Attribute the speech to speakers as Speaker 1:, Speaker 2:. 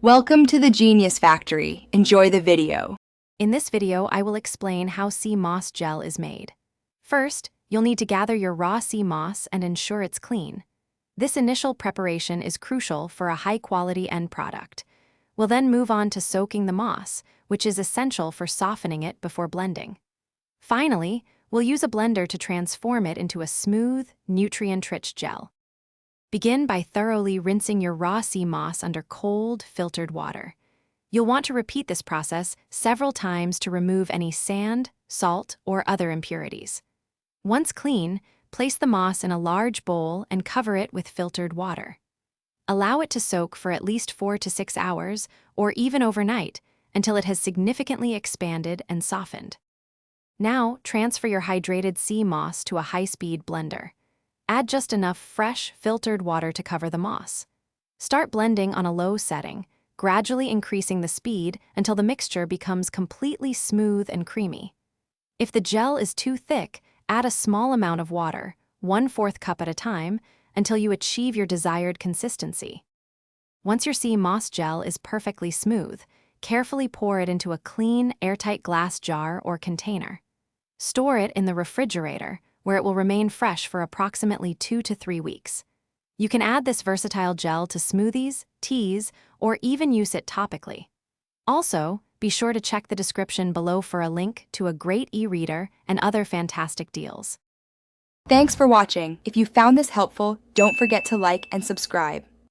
Speaker 1: Welcome to the Genius Factory. Enjoy the video.
Speaker 2: In this video, I will explain how sea moss gel is made. First, you'll need to gather your raw sea moss and ensure it's clean. This initial preparation is crucial for a high-quality end product. We'll then move on to soaking the moss, which is essential for softening it before blending. Finally, we'll use a blender to transform it into a smooth, nutrient-rich gel. Begin by thoroughly rinsing your raw sea moss under cold, filtered water. You'll want to repeat this process several times to remove any sand, salt, or other impurities. Once clean, place the moss in a large bowl and cover it with filtered water. Allow it to soak for at least 4 to 6 hours, or even overnight, until it has significantly expanded and softened. Now, transfer your hydrated sea moss to a high-speed blender. Add just enough fresh, filtered water to cover the moss. Start blending on a low setting, gradually increasing the speed until the mixture becomes completely smooth and creamy. If the gel is too thick, add a small amount of water, 1/4 cup at a time, until you achieve your desired consistency. Once your sea moss gel is perfectly smooth, carefully pour it into a clean, airtight glass jar or container. Store it in the refrigerator, where it will remain fresh for approximately 2 to 3 weeks. You can add this versatile gel to smoothies, teas, or even use it topically. Also, be sure to check the description below for a link to a great e-reader and other fantastic deals.
Speaker 1: Thanks for watching. If you found this helpful, don't forget to like and subscribe.